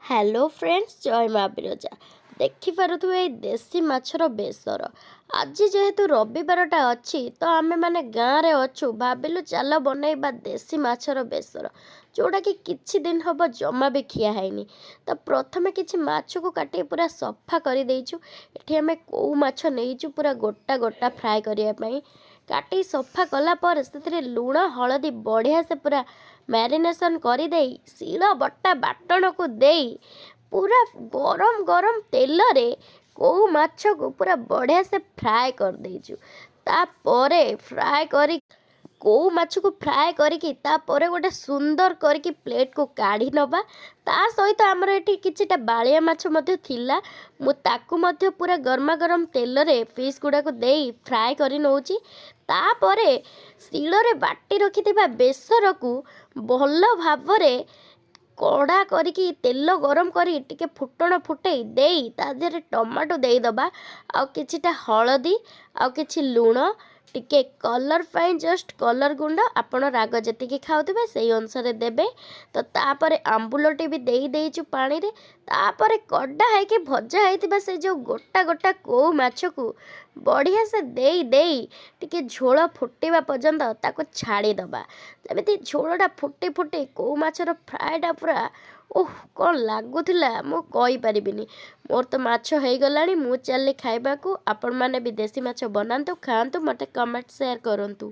Hello friends, জয় মা বিରজା। ଦେଖିପାରୁଥିବେ ଏଇ ଦେଶୀ ମାଛର ବେସର। ଆଜି ଯେହେତୁ ରବିବାରଟା ଅଛି ତ ଆମେମାନେ ଗାଁରେ ଅଛୁ, ଭାବିଲୁ ଚାଲ ବନେଇବା ଦେଶୀ ମାଛର ବେସର, ଯେଉଁଟାକି କିଛି ଦିନ ହେବ ଜମା ବି ଖିଆ ହେଇନି। ତ ପ୍ରଥମେ କିଛି ମାଛକୁ କାଟି ପୁରା ସଫା କରିଦେଇଛୁ। ଏଠି ଆମେ କଉ ମାଛ ନେଇଛୁ ପୁରା ଗୋଟା ଗୋଟା ଫ୍ରାଏ କରିବା ପାଇଁ। କାଟି ସଫା କଲା ପରେ ସେଥିରେ ଲୁଣ ହଳଦୀ ବଢ଼ିଆ ସେ ପୁରା ମ୍ୟାରିନେସନ୍ କରିଦେଇ ଶିଳ ବଟା ବାଟଣକୁ ଦେଇ ପୁରା ଗରମ ଗରମ ତେଲରେ କଉ ମାଛକୁ ପୁରା ବଢ଼ିଆ ସେ ଫ୍ରାଏ କରିଦେଇଛୁ। ତାପରେ କଉ ମାଛକୁ ଫ୍ରାଏ କରିକି ତାପରେ ଗୋଟେ ସୁନ୍ଦର କରିକି ପ୍ଲେଟ୍କୁ କାଢ଼ି ନେବା। ତା ସହିତ ଆମର ଏଠି କିଛିଟା ବାଳିଆ ମାଛ ମଧ୍ୟ ଥିଲା, ମୁଁ ତାକୁ ମଧ୍ୟ ପୁରା ଗରମା ଗରମ ତେଲରେ ପିସ୍ ଗୁଡ଼ାକୁ ଦେଇ ଫ୍ରାଏ କରି ନେଉଛି। ତାପରେ ଶିଳରେ ବାଟି ରଖିଥିବା ବେସରକୁ ଭଲ ଭାବରେ କଡ଼ା କରିକି ତେଲ ଗରମ କରି ଟିକେ ଫୁଟଣ ଫୁଟେଇ ଦେଇ ତା ଦେହରେ ଟମାଟୋ ଦେଇଦେବା, ଆଉ କିଛିଟା ହଳଦୀ ଆଉ କିଛି ଲୁଣ, ଟିକେ କଲର୍ ପାଇଁ ଜଷ୍ଟ କଲର୍ ଗୁଣ୍ଡ, ଆପଣ ରାଗ ଯେତିକି ଖାଉଥିବେ ସେଇ ଅନୁସାରେ ଦେବେ। ତ ତାପରେ ଆମ୍ବୁଲଟି ବି ଦେଇଛୁ ପାଣିରେ। ତାପରେ କଡ଼ା ହେଇକି ଭଜା ହେଇଥିବା ସେ ଯେଉଁ ଗୋଟା ଗୋଟା କଉ ମାଛକୁ ବଢ଼ିଆ ସେ ଦେଇ ଟିକେ ଝୋଳ ଫୁଟିବା ପର୍ଯ୍ୟନ୍ତ ତାକୁ ଛାଡ଼ିଦେବା। ଯେମିତି ଝୋଳଟା ଫୁଟି ଫୁଟି କଉ ମାଛର ଫ୍ରାଏଟା ପୁରା କ'ଣ ଲାଗୁଥିଲା ମୁଁ କହିପାରିବିନି। ମୋର ତ ମାଛ ହେଇଗଲାଣି, ମୁଁ ଚାଲିଲି ଖାଇବାକୁ। ଆପଣମାନେ ବି ଦେଶୀ ମାଛ ବନାନ୍ତୁ, ଖାଆନ୍ତୁ, ମୋତେ କମେଣ୍ଟ ସେୟାର କରନ୍ତୁ।